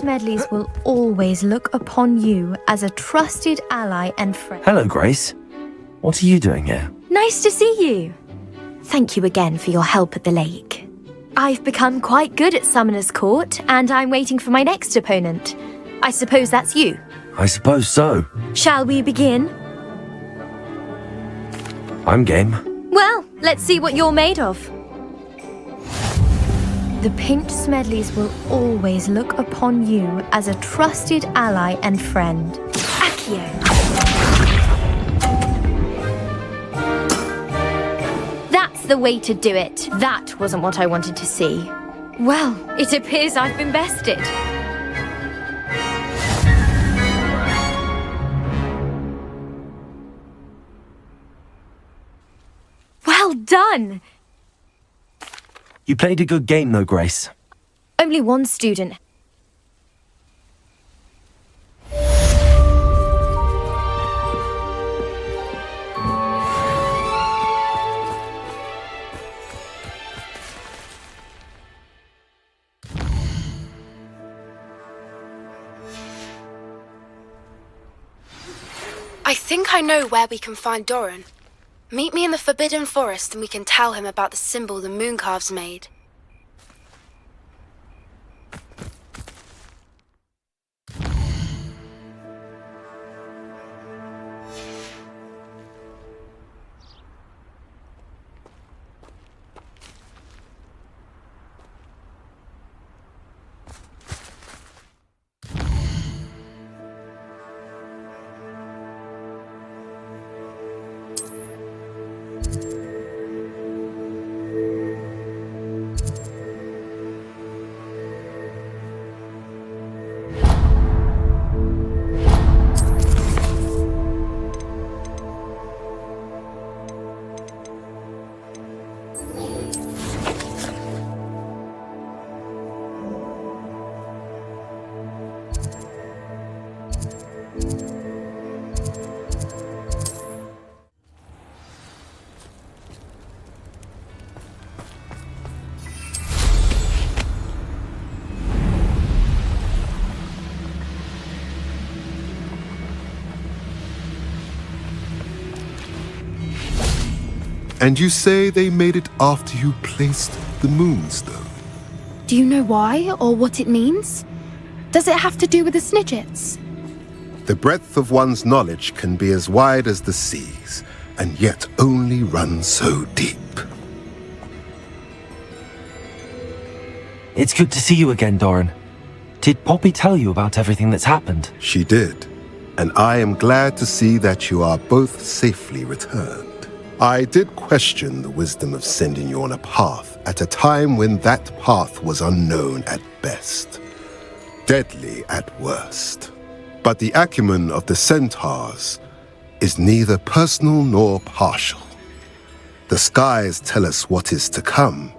Smedleys will always look upon you as a trusted ally and friend. Hello, Grace. What are you doing here? Nice to see you. Thank you again for your help at the lake. I've become quite good at Summoner's Court, and I'm waiting for my next opponent. I suppose that's you. I suppose so. Shall we begin? I'm game. Well, let's see what you're made of. The Pinked Smedleys will always look upon you as a trusted ally and friend. Accio. That's the way to do it. That wasn't what I wanted to see. Well, it appears I've been bested. Well done! You played a good game, though, Grace. Only one student. I think I know where we can find Doran. Meet me in the Forbidden Forest and we can tell him about the symbol the Mooncalves made. And you say they made it after you placed the Moonstone? Do you know why or what it means? Does it have to do with the Snidgets? The breadth of one's knowledge can be as wide as the seas, and yet only run so deep. It's good to see you again, Doran. Did Poppy tell you about everything that's happened? She did, and I am glad to see that you are both safely returned. I did question the wisdom of sending you on a path at a time when that path was unknown at best, deadly at worst. But the acumen of the centaurs is neither personal nor partial. The skies tell us what is to come,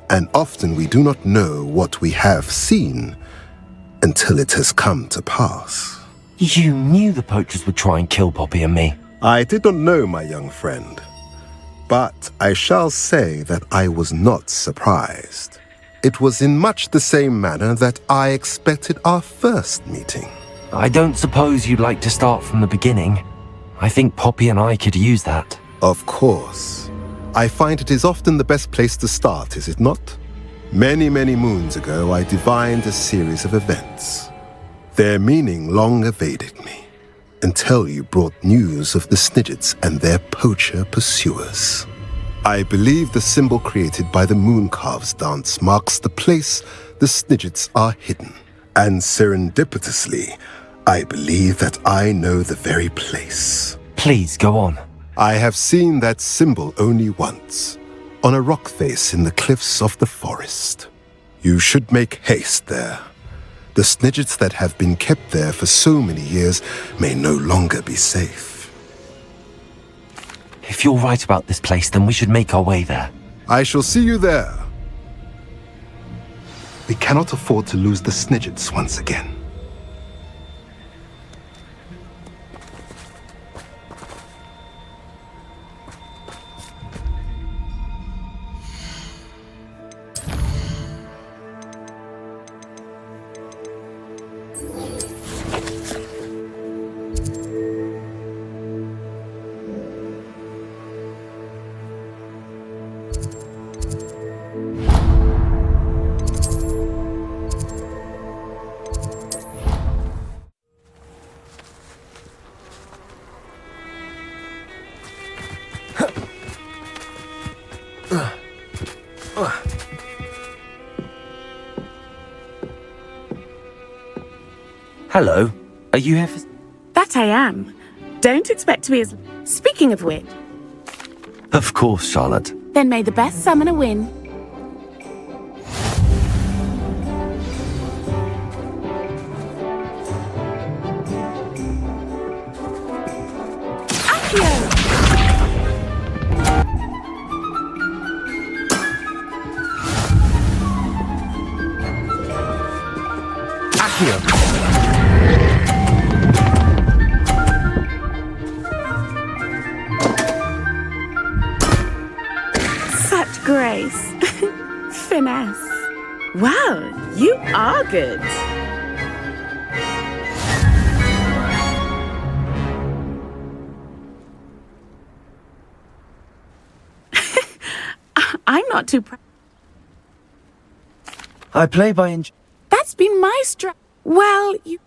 and often we do not know what we have seen until it has come to pass. You knew the poachers would try and kill Poppy and me. I did not know, my young friend, but I shall say that I was not surprised. It was in much the same manner that I expected our first meeting. I don't suppose you'd like to start from the beginning. I think Poppy and I could use that. Of course. I find it is often the best place to start, is it not? Many, many moons ago, I divined a series of events. Their meaning long evaded me, until you brought news of the Snidgets and their poacher pursuers. I believe the symbol created by the Mooncalves dance marks the place the Snidgets are hidden. And serendipitously, I believe that I know the very place. Please, go on. I have seen that symbol only once, on a rock face in the cliffs of the forest. You should make haste there. The Snidgets that have been kept there for so many years may no longer be safe. If you're right about this place, then we should make our way there. I shall see you there. We cannot afford to lose the Snidgets once again. Hello. Are you here for... That I am. Don't expect to be as... Speaking of which, Of course, Charlotte. then may the best summoner win. Accio! Accio. Such grace. Finesse. Wow, you are good. I'm not too proud. I play by... That's been my Well, you...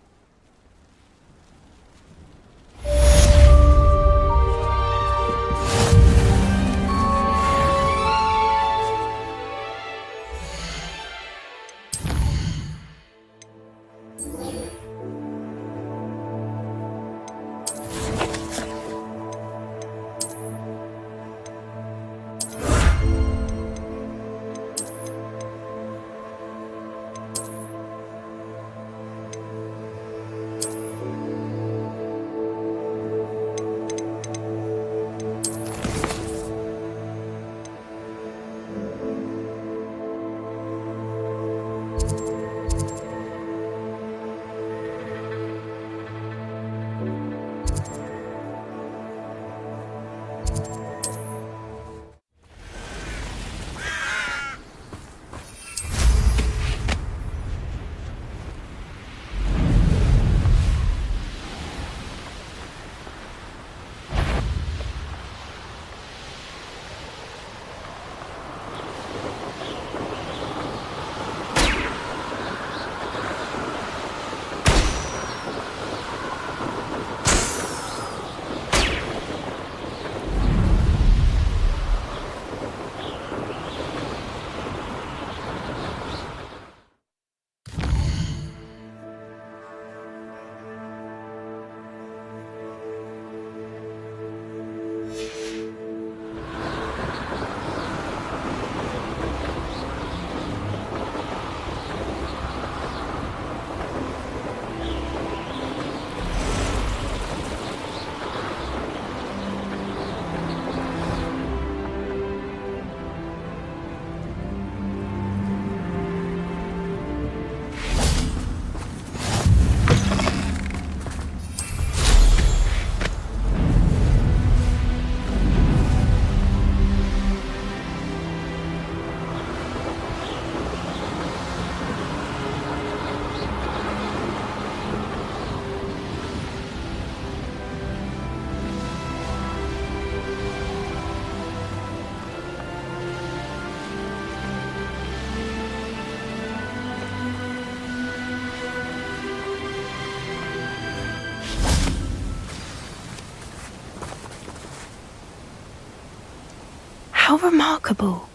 How remarkable.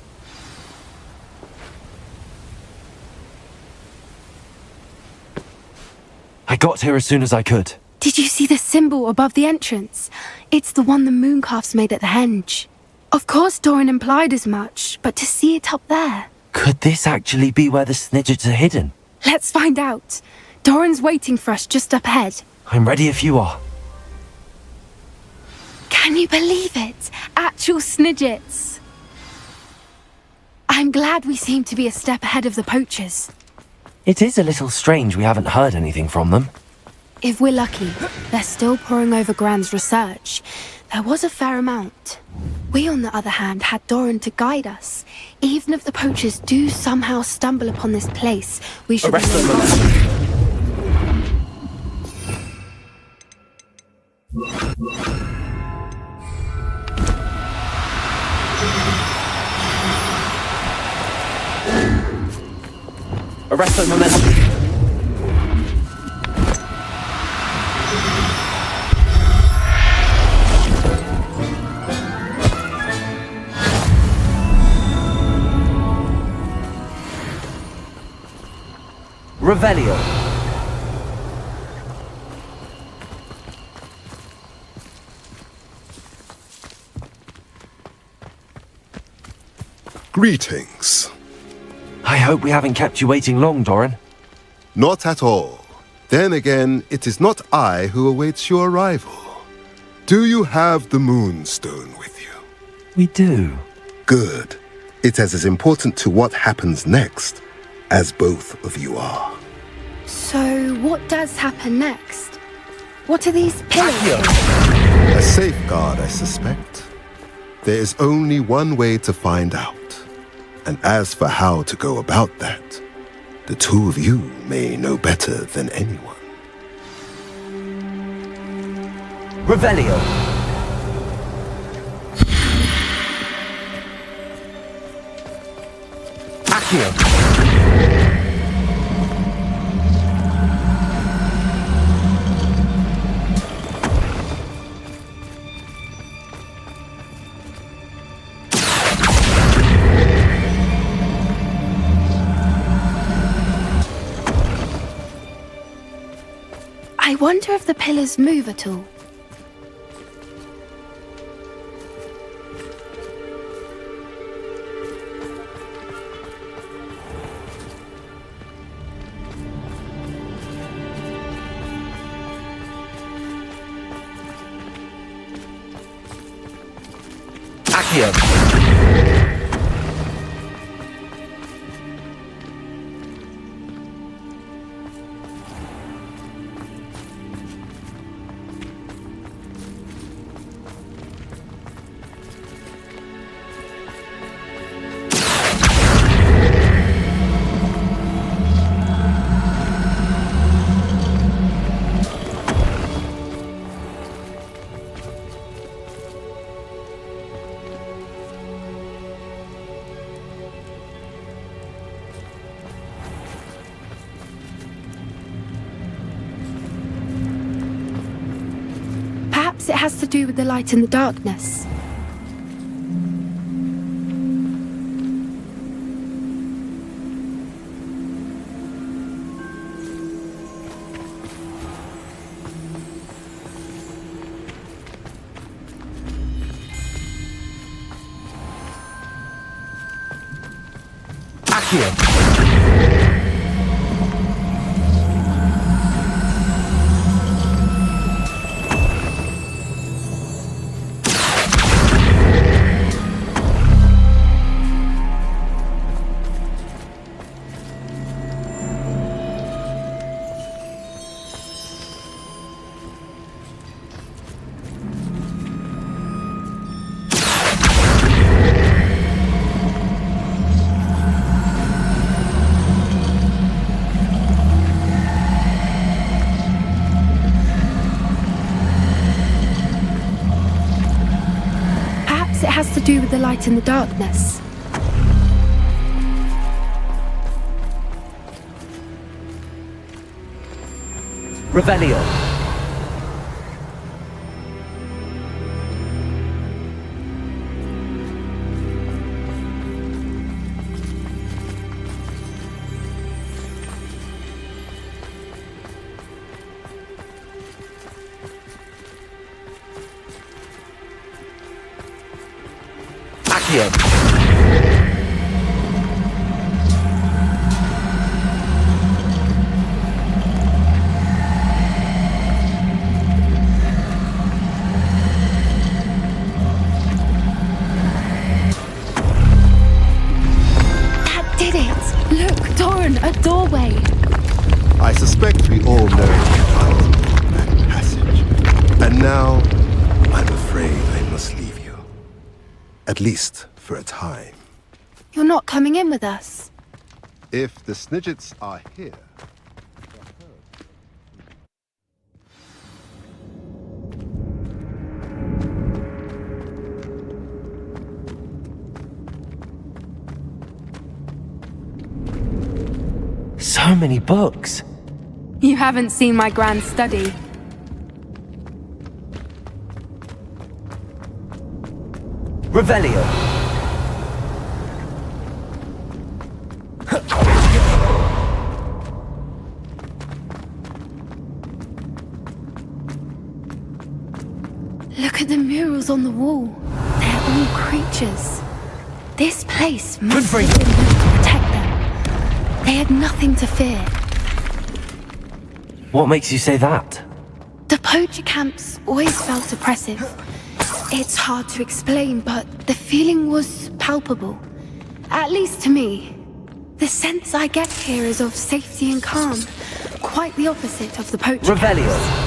I got here as soon as I could. Did you see the symbol above the entrance? It's the one the mooncalves made at the henge. Of course Doran implied as much, but to see it up there... Could this actually be where the snidgets are hidden? Let's find out. Doran's waiting for us just up ahead. I'm ready if you are. Can you believe it? Actual snidgets. I'm glad we seem to be a step ahead of the poachers. It is a little strange we haven't heard anything from them. If we're lucky, they're still poring over Gran's research. There was a fair amount. We, on the other hand, had Doran to guide us. Even if the poachers do somehow stumble upon this place, we should... Arrest them. Arrest them, momentum. Revelio. Greetings. I hope we haven't kept you waiting long, Doran. Not at all. Then again, it is not I who awaits your arrival. Do you have the Moonstone with you? We do. Good. It is as important to what happens next as both of you are. So, what does happen next? What are these pillars? A safeguard, I suspect. There is only one way to find out. And as for how to go about that, the two of you may know better than anyone. Revelio. Accio. I wonder if the pillars move at all. Accio. Perhaps it has to do with the light in the darkness. Accio. It has to do with the light in the darkness. Revelio. Accio. That did it! Look, Doran, a doorway! I suspect we all know that passage. And now, I'm afraid I must leave you. At least for a time. You're not coming in with us. If the Snidgets are here... So many books. You haven't seen my grand study. Revelio. Look at the murals on the wall. They're all creatures. This place must have been built to protect them. They had nothing to fear. What makes you say that? The poacher camps always felt oppressive. It's hard to explain, but the feeling was palpable. At least to me. The sense I get here is of safety and calm. Quite the opposite of the poacher Revelio. camps.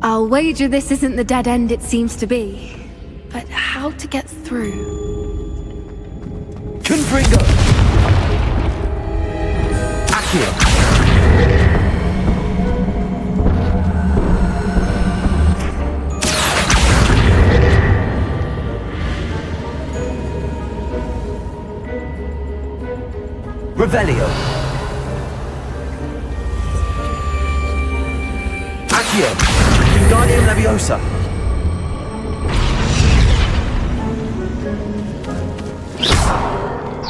I'll wager this isn't the dead end it seems to be. But how to get through? Confringo! Accio! Revelio! Accio! Wingardium Leviosa!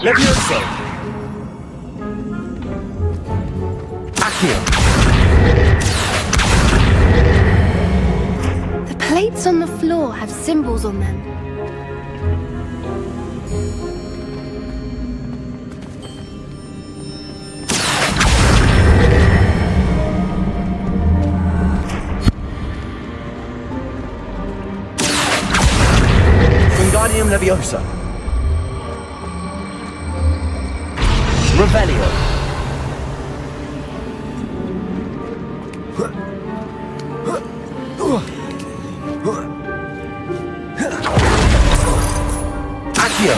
Levioso! Accio! The plates on the floor have symbols on them. Wingardium Leviosa! Revelio! Accio!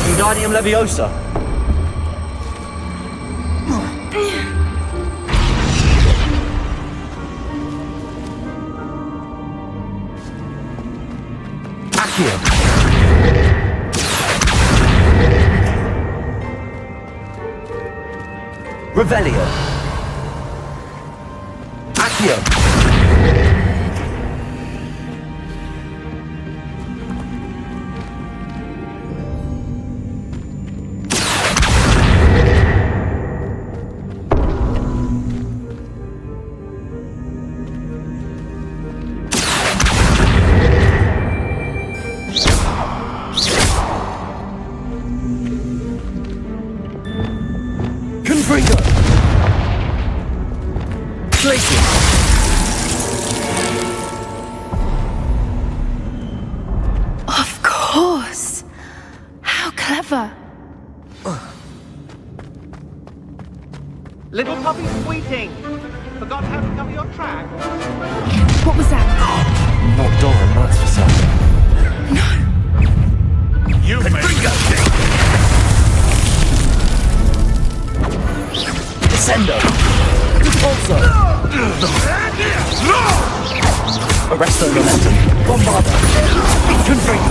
Wingardium Leviosa! Accio! Revelio! Accio! Confringo! Glacius! Of course! How clever! Little puppy squeaking! Forgot how to cover your track? What was that? Not Doran, that's for certain. You Confringo! Descendo! Repulso! Arresto Momentum! Bombarda! Confringo!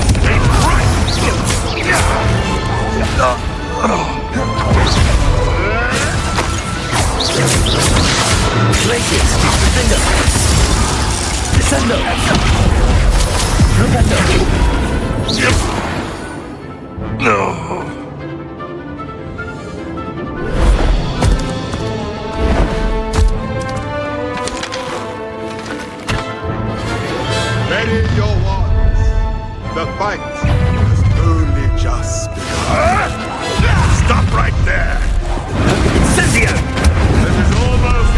Glacius! Descendo! Descendo! Rependo! No! Ready your wands. The fight has only just begun. Stop right there! Incendio! This is almost...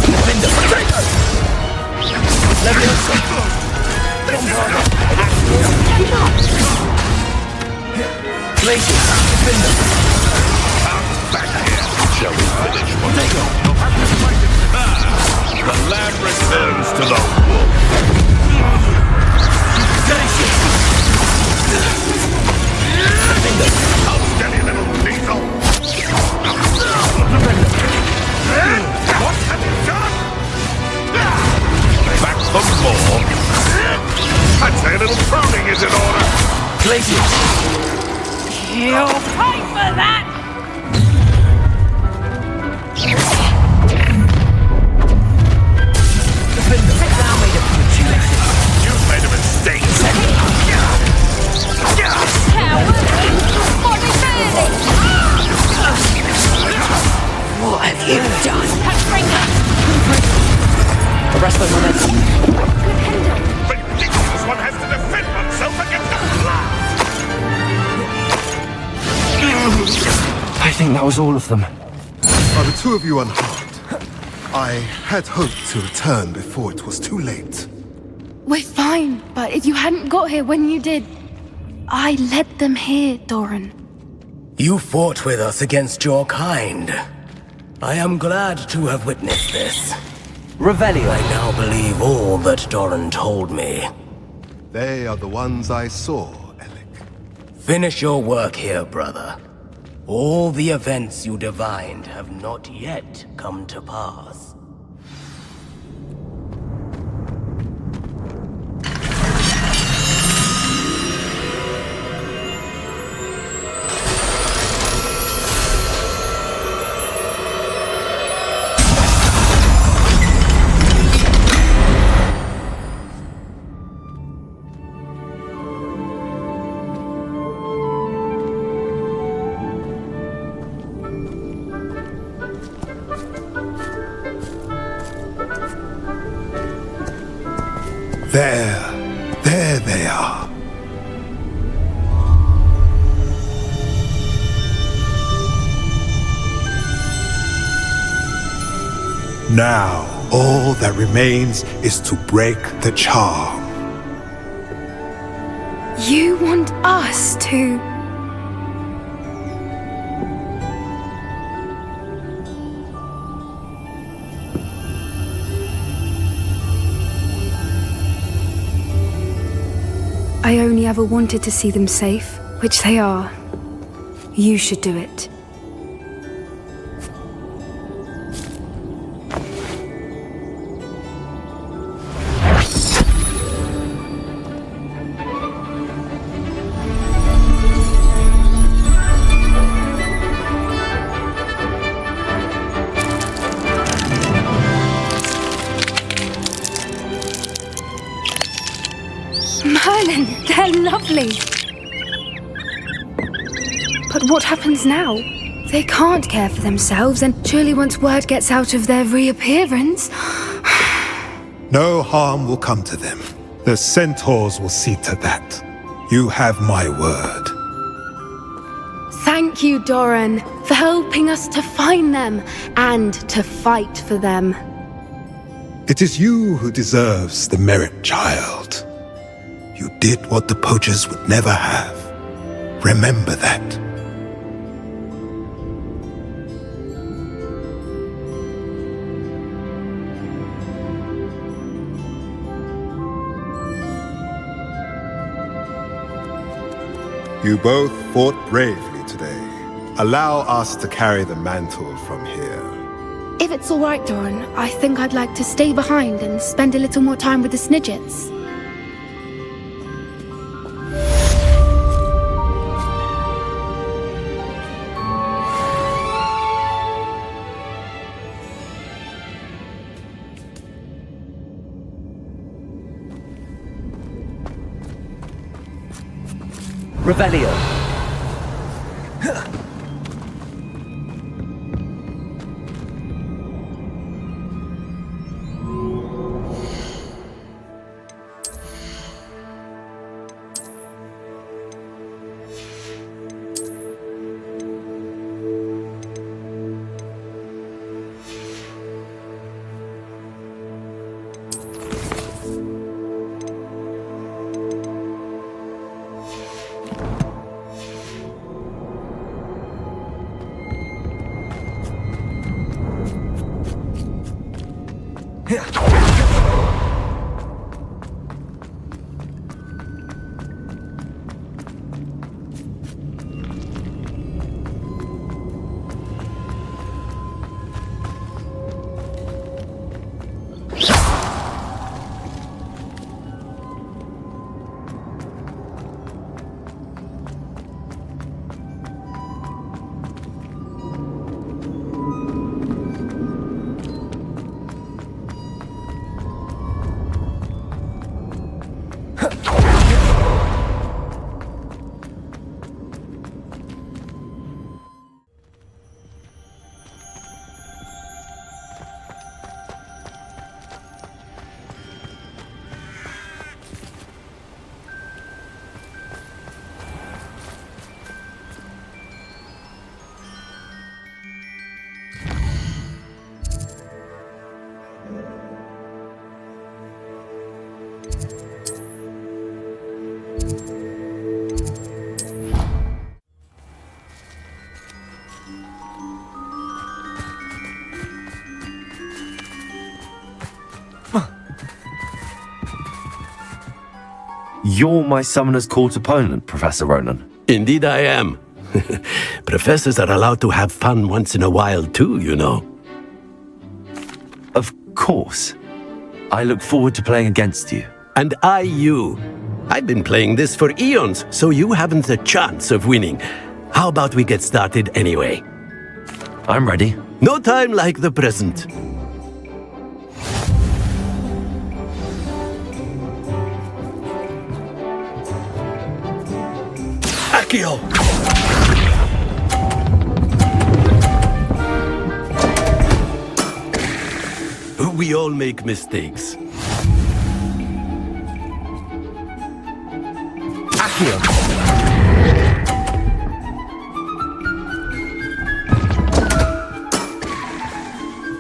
Defendo! Leviosa! Bombarda! Glacius! Defendo! Back here! Shall we finish what they go? You'll have to fight it. The lamb returns to the wolf. Glacius! Defendo! Outstanding little diesel! What have you done? Back for more? I'd say a little pruning is in order. Glacius! You'll pay for that! You've made a mistake. What have you done? Arrest those momentum. Ridiculous! One has to defend oneself against the I think that was all of them. Are the two of you unharmed? I had hoped to return before it was too late. We're fine, but if you hadn't got here when you did, I led them here, Doran. You fought with us against your kind. I am glad to have witnessed this. Revelio. I now believe all that Doran told me. They are the ones I saw, Alec. Finish your work here, brother. All the events you divined have not yet come to pass. There they are. Now, all that remains is to break the charm. You want us to... I only ever wanted to see them safe, which they are. You should do it. Merlin, they're lovely. But what happens now? They can't care for themselves, and surely once word gets out of their reappearance... No harm will come to them. The centaurs will see to that. You have my word. Thank you, Doran, for helping us to find them and to fight for them. It is you who deserves the merit, child. You did what the poachers would never have. Remember that. You both fought bravely today. Allow us to carry the mantle from here. If it's all right, Doran, I think I'd like to stay behind and spend a little more time with the Snidgets. Revelio. You're my Summoner's Court opponent, Professor Ronan. Indeed I am. Professors are allowed to have fun once in a while too, you know. Of course. I look forward to playing against you. And I you. I've been playing this for eons, so you haven't a chance of winning. How about we get started anyway? I'm ready. No time like the present. Accio! We all make mistakes. Accio!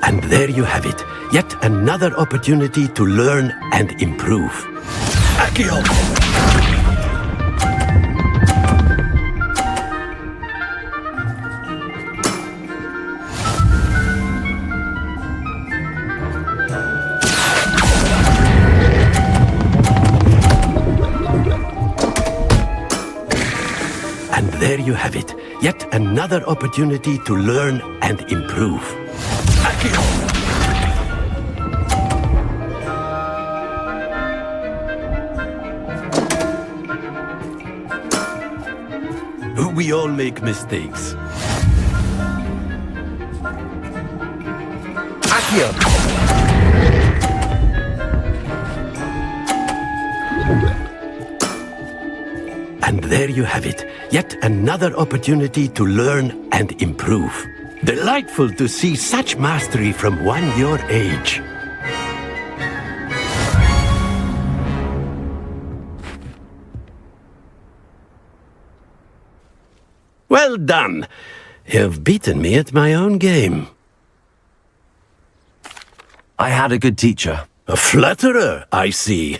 And there you have it. Yet another opportunity to learn and improve. Accio! And there you have it. Yet another opportunity to learn and improve. Accio! We all make mistakes. Accio! And there you have it. Yet another opportunity to learn and improve. Delightful to see such mastery from one your age. Well done. You've beaten me at my own game. I had a good teacher. A flatterer, I see.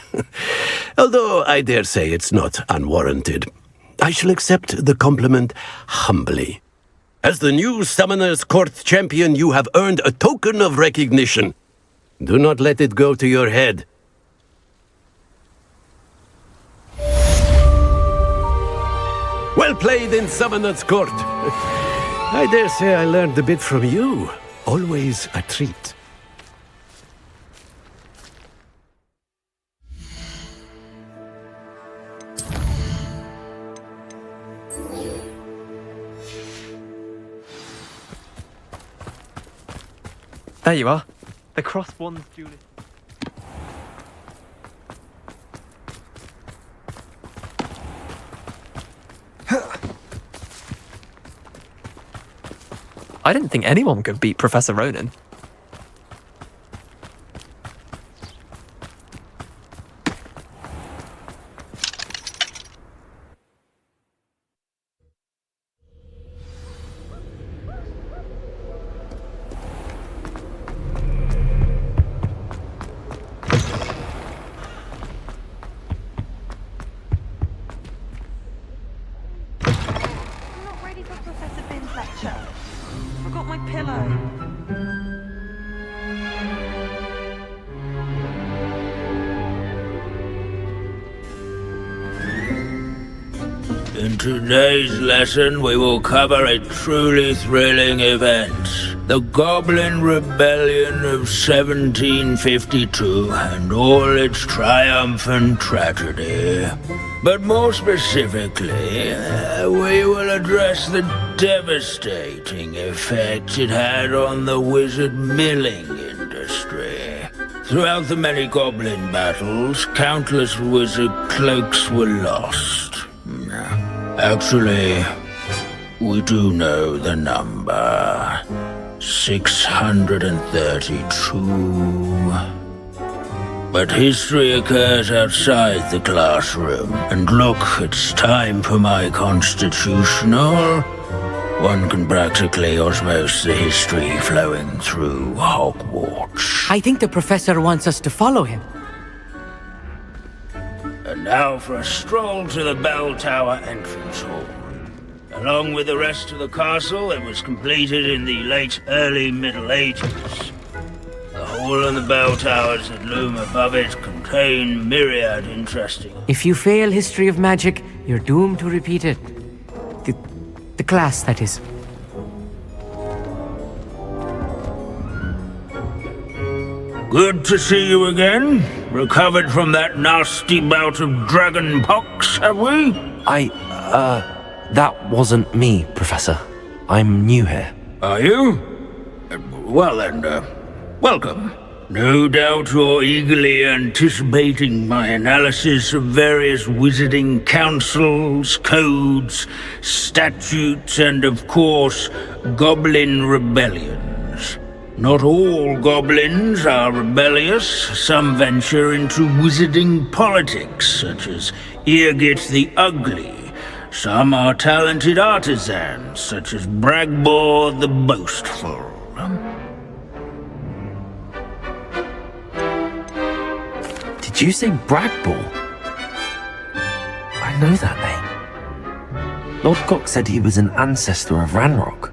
Although I dare say it's not unwarranted. I shall accept the compliment humbly. As the new Summoner's Court champion, you have earned a token of recognition. Do not let it go to your head. Well played in Summoner's Court. I dare say I learned a bit from you. Always a treat. There you are. The cross one's duelist. I didn't think anyone could beat Professor Ronan. Forgot my pillow. In today's lesson, we will cover a truly thrilling event. The Goblin Rebellion of 1752 and all its triumphant tragedy. But more specifically, we will address the devastating effect it had on the wizard milling industry. Throughout the many goblin battles, countless wizard cloaks were lost. Actually, we do know the number. 632. But history occurs outside the classroom. And look, it's time for my constitutional. One can practically osmose the history flowing through Hogwarts. I think the professor wants us to follow him. And now for a stroll to the bell tower entrance hall. Along with the rest of the castle, it was completed in the late early Middle Ages. The hall Hall and the bell towers that loom above it contain myriad interesting... If you fail history of magic, you're doomed to repeat it. The class, that is. Good to see you again. Recovered from that nasty bout of dragon pox, have we? That wasn't me, Professor. I'm new here. Are you? Well then, welcome. No doubt you're eagerly anticipating my analysis of various wizarding councils, codes, statutes, and of course, goblin rebellions. Not all goblins are rebellious. Some venture into wizarding politics, such as Eargit the Ugly. Some are talented artisans, such as Bragbor the Boastful. Did you say Bragbor? I know that name. Lord Cox said he was an ancestor of Ranrock.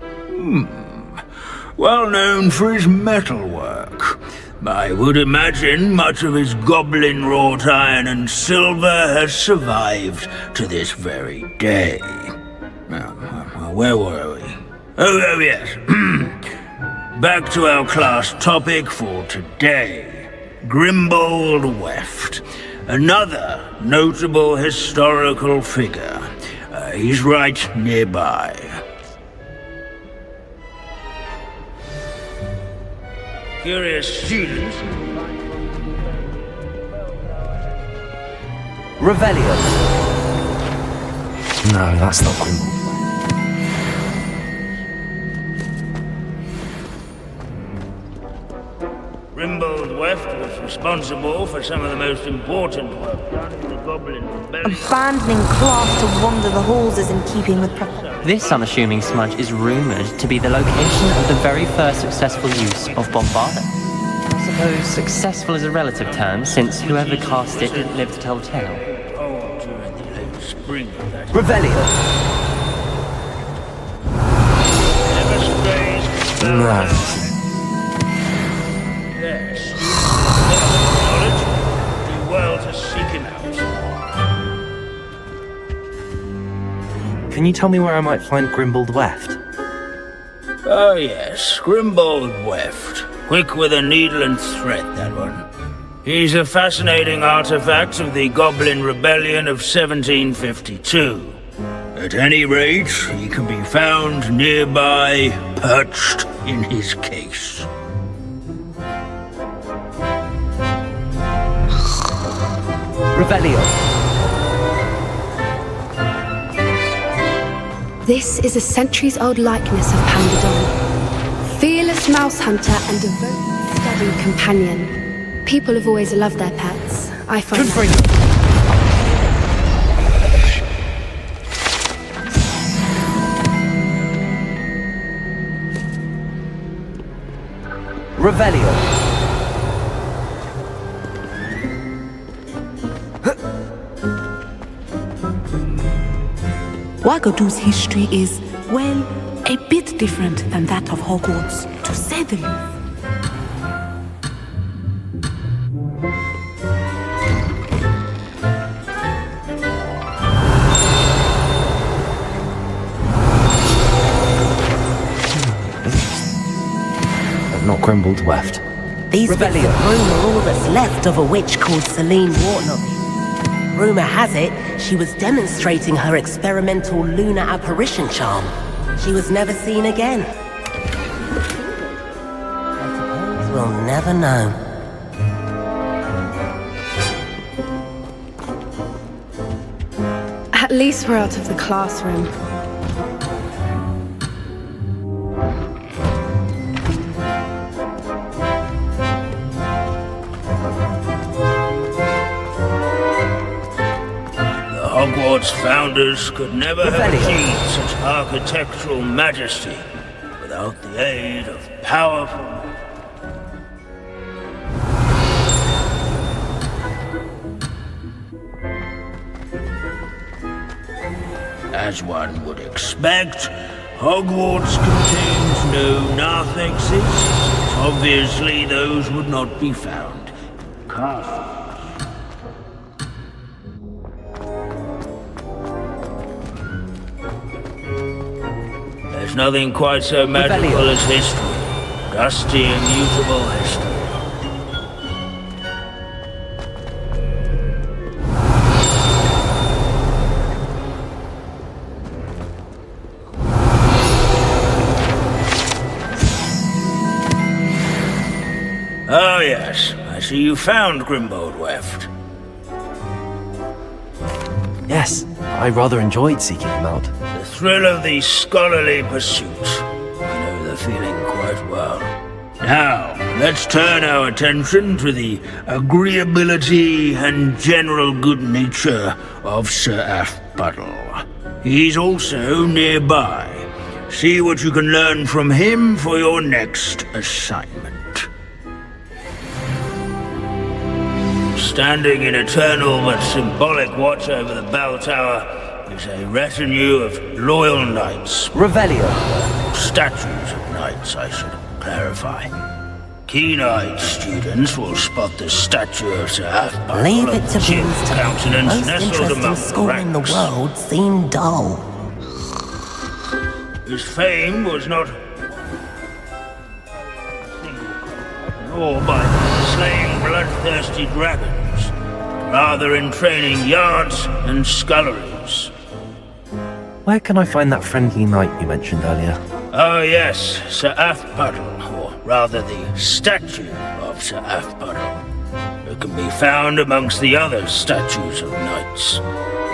Well known for his metalwork. I would imagine much of his goblin wrought iron and silver has survived to this very day. Where were we? Oh yes. Back to our class topic for today. Grimbold Weft. Another notable historical figure. He's right nearby. Curious students. Revelio. No, that's not Grimbold. Grimbold Weft was responsible for some of the most important work done in the Goblin Rebellion. Abandoning class to wander the halls is in keeping with This unassuming smudge is rumoured to be the location of the very first successful use of Bombarda. I suppose successful is a relative term, since whoever cast it didn't live to tell the tale. Revelio. No. Yes. Knowledge. Do well to seek him out. Can you tell me where I might find Grimbold Weft? Oh yes, Grimbold Weft. Quick with a needle and thread, that one. He's a fascinating artifact of the Goblin Rebellion of 1752. At any rate, he can be found nearby, perched in his case. Revelio. This is a centuries-old likeness of Pandadon. Fearless mouse hunter and devoted study companion. People have always loved their pets. I find Revelio. Wagadu's history is, well, a bit different than that of Hogwarts, to say the least. But not Grimbold Weft. These bits of rumour are all that's left of a witch called Celine Wartnobby. Rumour has it, she was demonstrating her experimental lunar apparition charm. She was never seen again. I suppose we'll never know. At least we're out of the classroom. Hogwarts founders could never have achieved such architectural majesty without the aid of powerful... As one would expect, Hogwarts contains no narthex. Obviously, those would not be found. There's nothing quite so magical as history. Dusty, immutable history. Oh yes, I see you found Grimbold Weft. Yes, I rather enjoyed seeking him out. The thrill of the scholarly pursuit. I know the feeling quite well. Now, let's turn our attention to the agreeability and general good nature of Sir Athpuddle. He's also nearby. See what you can learn from him for your next assignment. Standing in eternal but symbolic watch over the bell tower is a retinue of loyal knights. Revelio. Statues of knights, I should clarify. Keen-eyed students will spot the statue of Sir Athpuddle. Leave it to Jim's Bruce. countenance Most nestled interesting among school in the ranks. world seemed dull. His fame was not nor by slaying bloodthirsty dragons, rather in training yards and sculleries. Where can I find that friendly knight you mentioned earlier? Oh yes, Sir Athpuddle, or rather the statue of Sir Athpuddle. It can be found amongst the other statues of knights.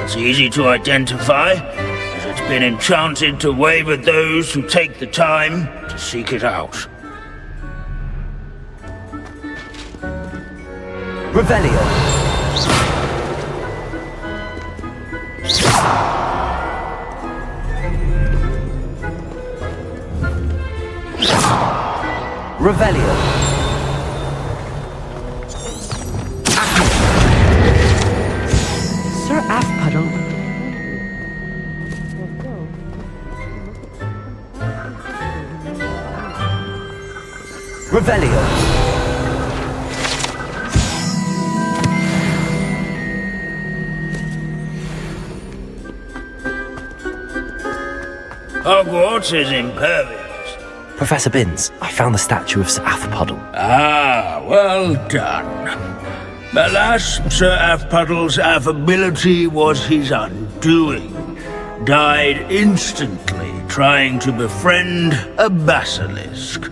It's easy to identify, as it's been enchanted to wave at those who take the time to seek it out. Revelio. Revelio. Sir Athpuddle. Revelio. Hogwarts is impervious. Professor Binns, I found the statue of Sir Athpuddle. Ah, well done. Alas, Sir Athpuddle's affability was his undoing. Died instantly trying to befriend a basilisk.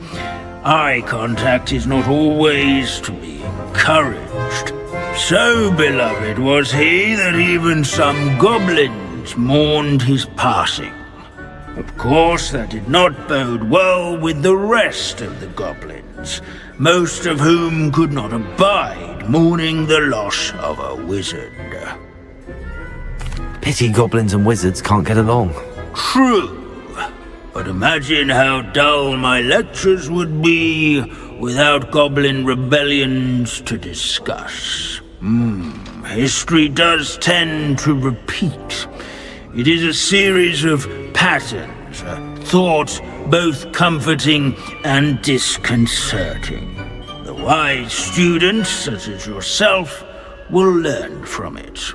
Eye contact is not always to be encouraged. So beloved was he that even some goblins mourned his passing. Of course, that did not bode well with the rest of the goblins, most of whom could not abide mourning the loss of a wizard. Pity goblins and wizards can't get along. True, but imagine how dull my lectures would be without goblin rebellions to discuss. History does tend to repeat. It is a series of patterns, a thought both comforting and disconcerting. The wise student, such as yourself, will learn from it.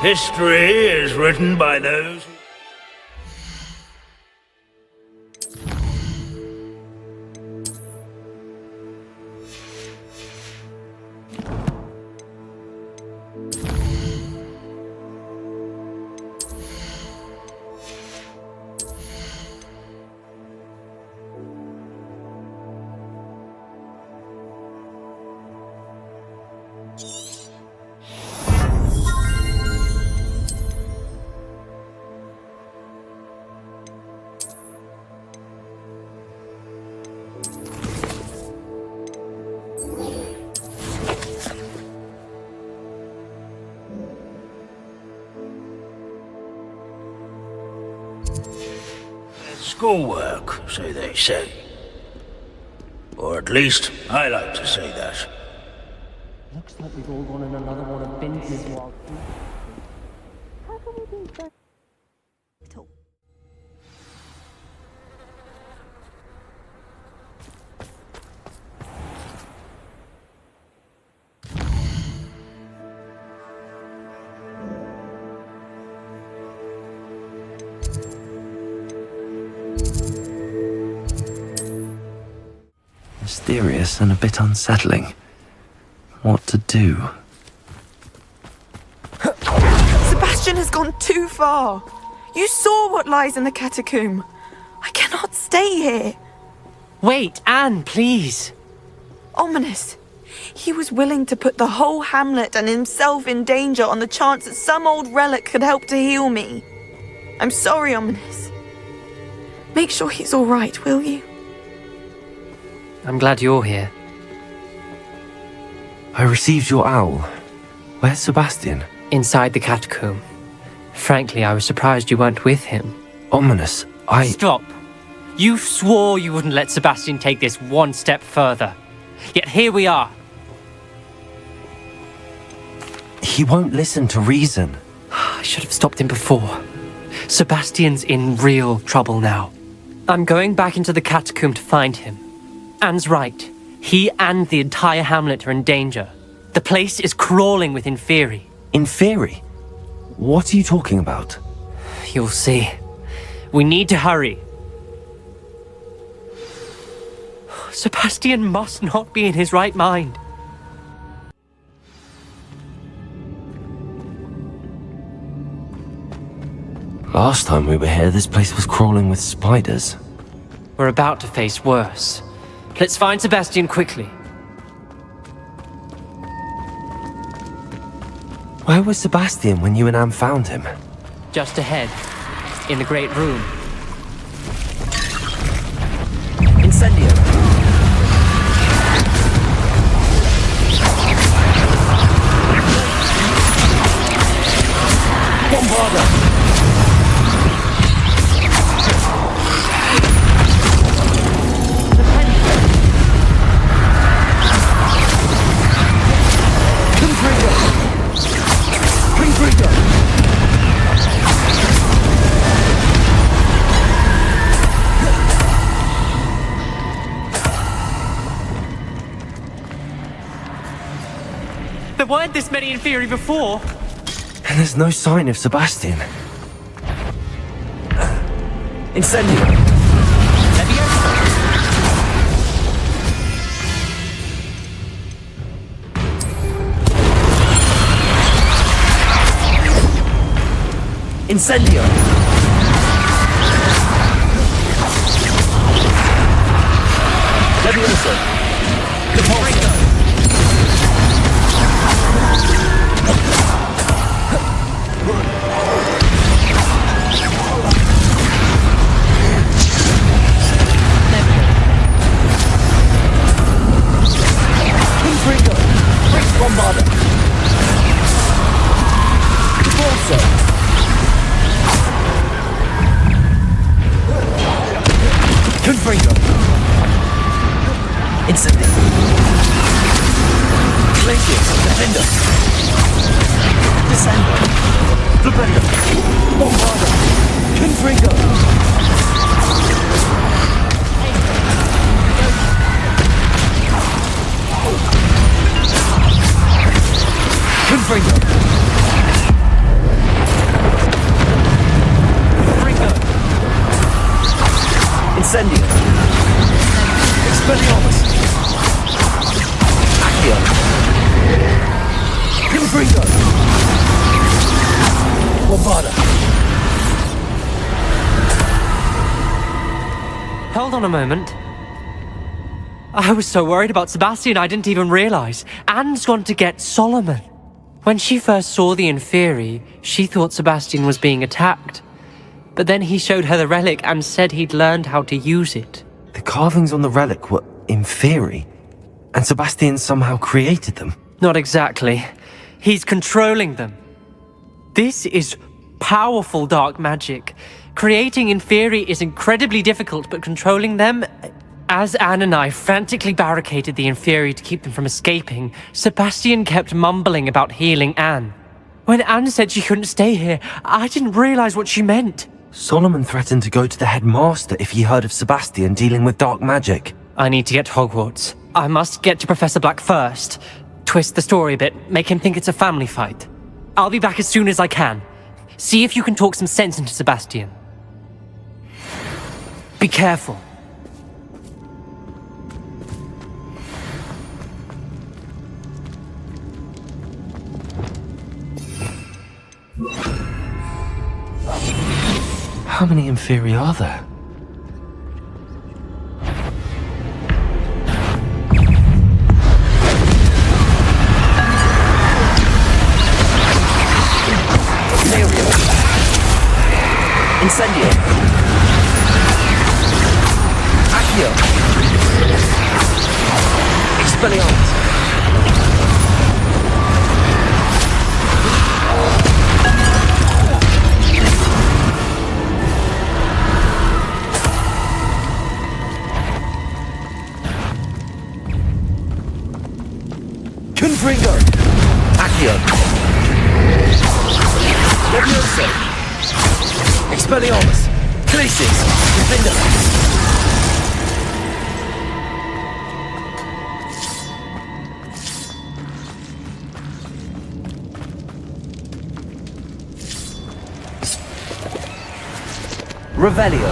History is written by those who... Schoolwork, so they say. Or at least, I like to say that. Looks like we've all gone in another one of Binns' wild... mysterious and a bit unsettling. What to do? Sebastian has gone too far. You saw what lies in the catacomb. I cannot stay here. Wait, Anne, please. Ominous. He was willing to put the whole hamlet and himself in danger on the chance that some old relic could help to heal me. I'm sorry, Ominous. Make sure he's all right, will you? I'm glad you're here. I received your owl. Where's Sebastian? Inside the catacomb. Frankly, I was surprised you weren't with him. Ominous, Stop! You swore you wouldn't let Sebastian take this one step further. Yet here we are. He won't listen to reason. I should have stopped him before. Sebastian's in real trouble now. I'm going back into the catacomb to find him. Anne's right. He and the entire hamlet are in danger. The place is crawling with Inferi. Inferi? What are you talking about? You'll see. We need to hurry. Sebastian must not be in his right mind. Last time we were here, this place was crawling with spiders. We're about to face worse. Let's find Sebastian quickly. Where was Sebastian when you and Anne found him? Just ahead, in the great room. Incendio! Bombarda! There weren't this many Inferi before. And there's no sign of Sebastian. Incendio! Levioso! Incendio! Levioso! Repulsor! Bombarda! Repulsor! Confringo! Incendio! Glacius! Defender! Descendo! Flipendo! Bombarda! Confringo! Confringo! Confringo! Incendio! Expelliarmus! Accio! Confringo! Bombarda! Hold on a moment. I was so worried about Sebastian I didn't even realize. Anne's gone to get Solomon. When she first saw the Inferi, she thought Sebastian was being attacked. But then he showed her the relic and said he'd learned how to use it. The carvings on the relic were Inferi, and Sebastian somehow created them. Not exactly. He's controlling them. This is powerful dark magic. Creating Inferi is incredibly difficult, but controlling them... As Anne and I frantically barricaded the Inferi to keep them from escaping, Sebastian kept mumbling about healing Anne. When Anne said she couldn't stay here, I didn't realize what she meant. Solomon threatened to go to the headmaster if he heard of Sebastian dealing with dark magic. I need to get to Hogwarts. I must get to Professor Black first. Twist the story a bit, make him think it's a family fight. I'll be back as soon as I can. See if you can talk some sense into Sebastian. Be careful. many Inferi are there? Incendio. Accio. Expelliarmus. Confringo. Accio. Levioso. Expelliarmus. Glacis. Defender. Revelio.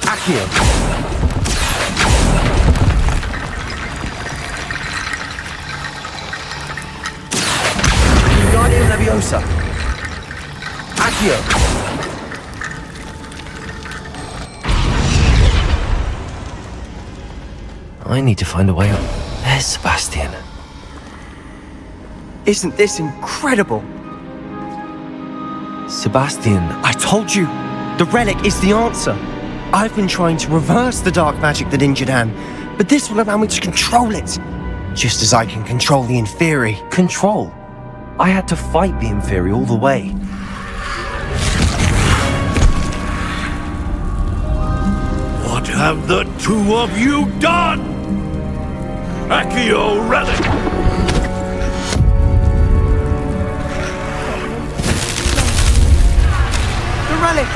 Accio. Guardian Leviosa. Accio. I need to find a way up. There's Sebastian. Isn't this incredible? Sebastian. I told you, the relic is the answer. I've been trying to reverse the dark magic that injured Anne, but this will allow me to control it. Just as I can control the Inferi. Control? I had to fight the Inferi all the way. What have the two of you done? Accio Relic! The relic!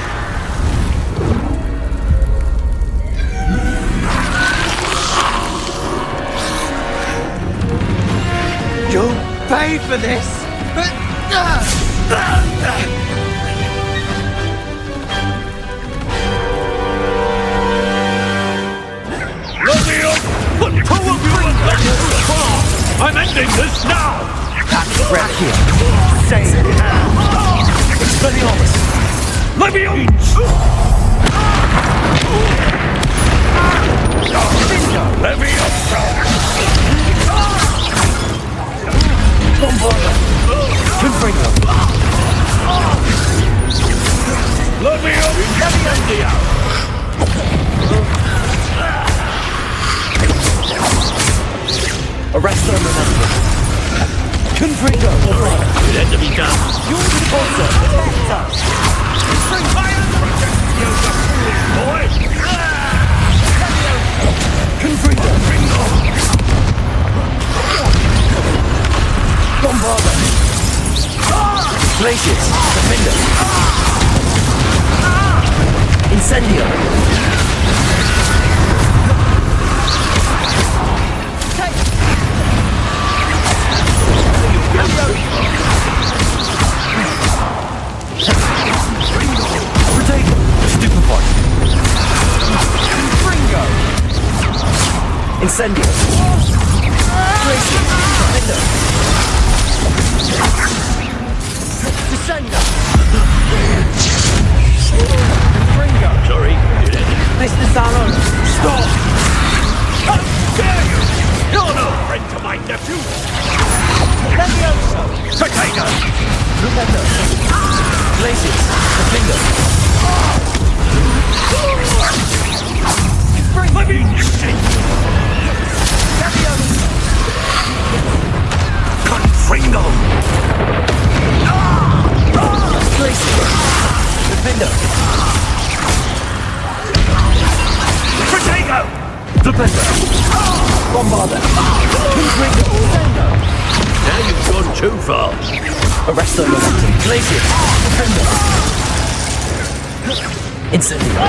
You'll pay for this! Put two of you in the car! I'm ending this now! That's Accio. Save it. Expelliarmus. Leviosa! Leviosa! Bombarda. Confringo. Leviosa! Arrest them, remember. Confringo. It had to be done. You're the sponsor. Protect us. Bring fire! You foolish boy! Confringo. Bombarda. Glacius. Defender. Incendio. Incendio. Glacius. Defender. Descender. Confringo. Sorry, Mr. Salon. stop! How dare you! You're no friend to my nephew! Levioso. Potato! Defender. Glacius. Defender. Let me shake! Confringo! Glacius. Defender. Potato! Defender. Bombarda. Confringo. Now you've gone too far. Arrest them, momentum. Glacius. Defender. Incendio.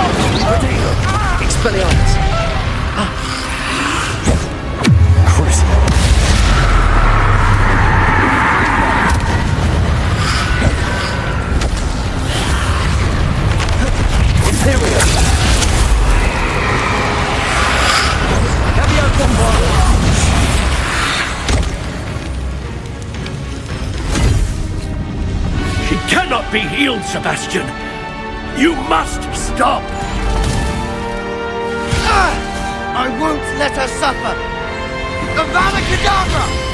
Potato. Expelliarmus. Crucible. Imperial. Caveat Bombarda. She cannot be healed, Sebastian. You must stop! I won't let her suffer! Avada Kedavra!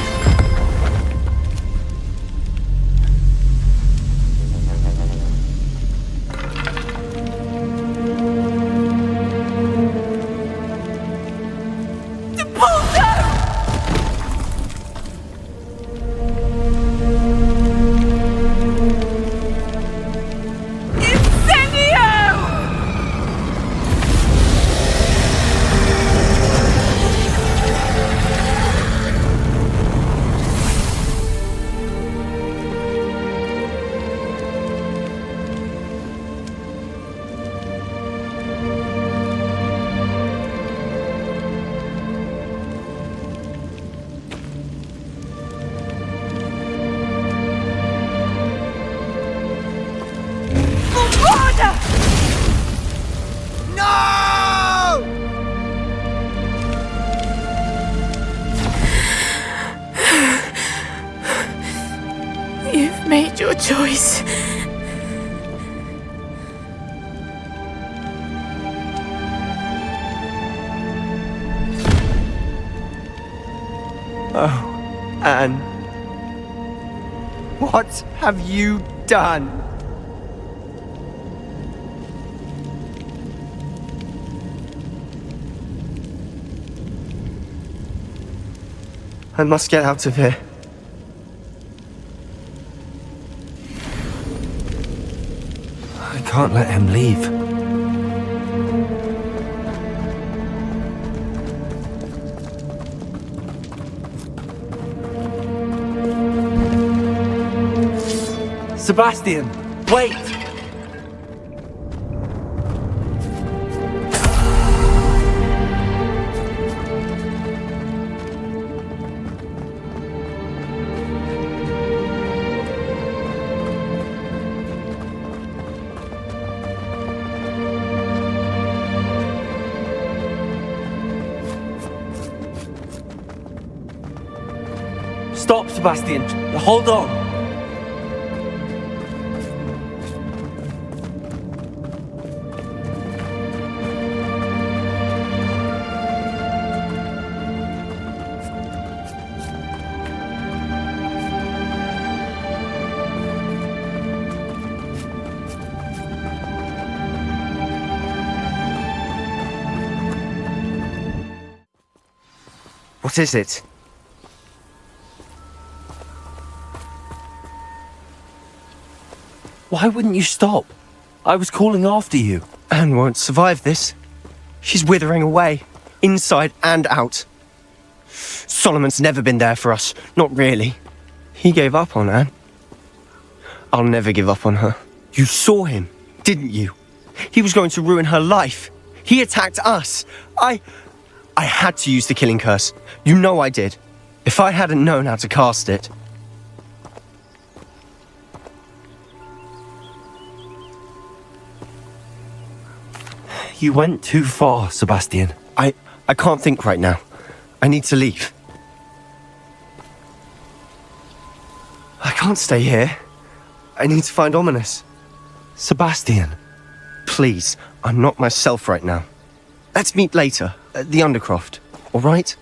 You've made your choice. Oh, Anne. What have you done? I must get out of here. I can't let him leave. Sebastian, wait! Stop, Sebastian. Hold on. What is it? Why wouldn't you stop? I was calling after you. Anne won't survive this. She's withering away, inside and out. Solomon's never been there for us, not really. He gave up on Anne. I'll never give up on her. You saw him, didn't you? He was going to ruin her life. He attacked us. I had to use the killing curse. You know I did. If I hadn't known how to cast it... You went too far, Sebastian. I can't think right now. I need to leave. I can't stay here. I need to find Ominous. Sebastian. Please, I'm not myself right now. Let's meet later, at the Undercroft, all right?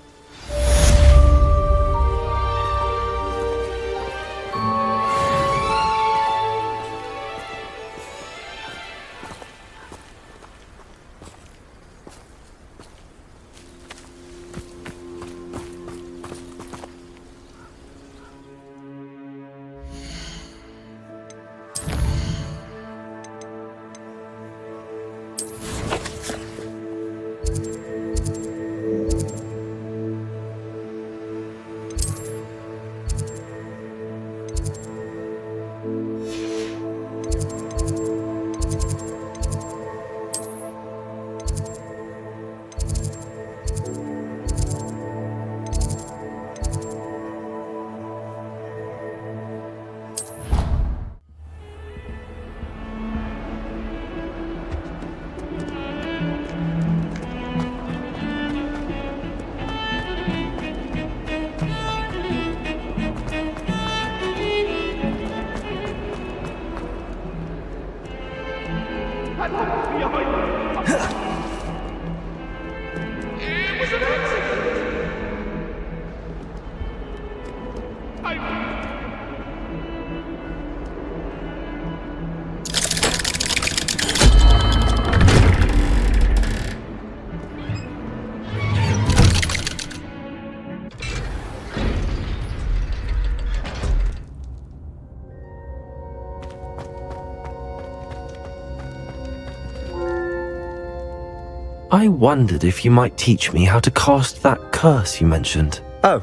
I wondered if you might teach me how to cast that curse you mentioned. Oh,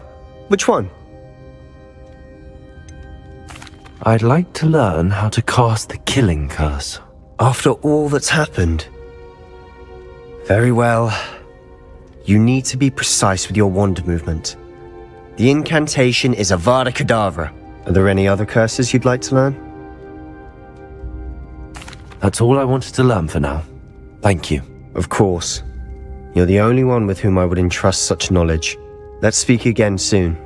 which one? I'd like to learn how to cast the killing curse. After all that's happened? Very well. You need to be precise with your wand movement. The incantation is Avada Kedavra. Are there any other curses you'd like to learn? That's all I wanted to learn for now. Thank you. Of course. You're the only one with whom I would entrust such knowledge. Let's speak again soon.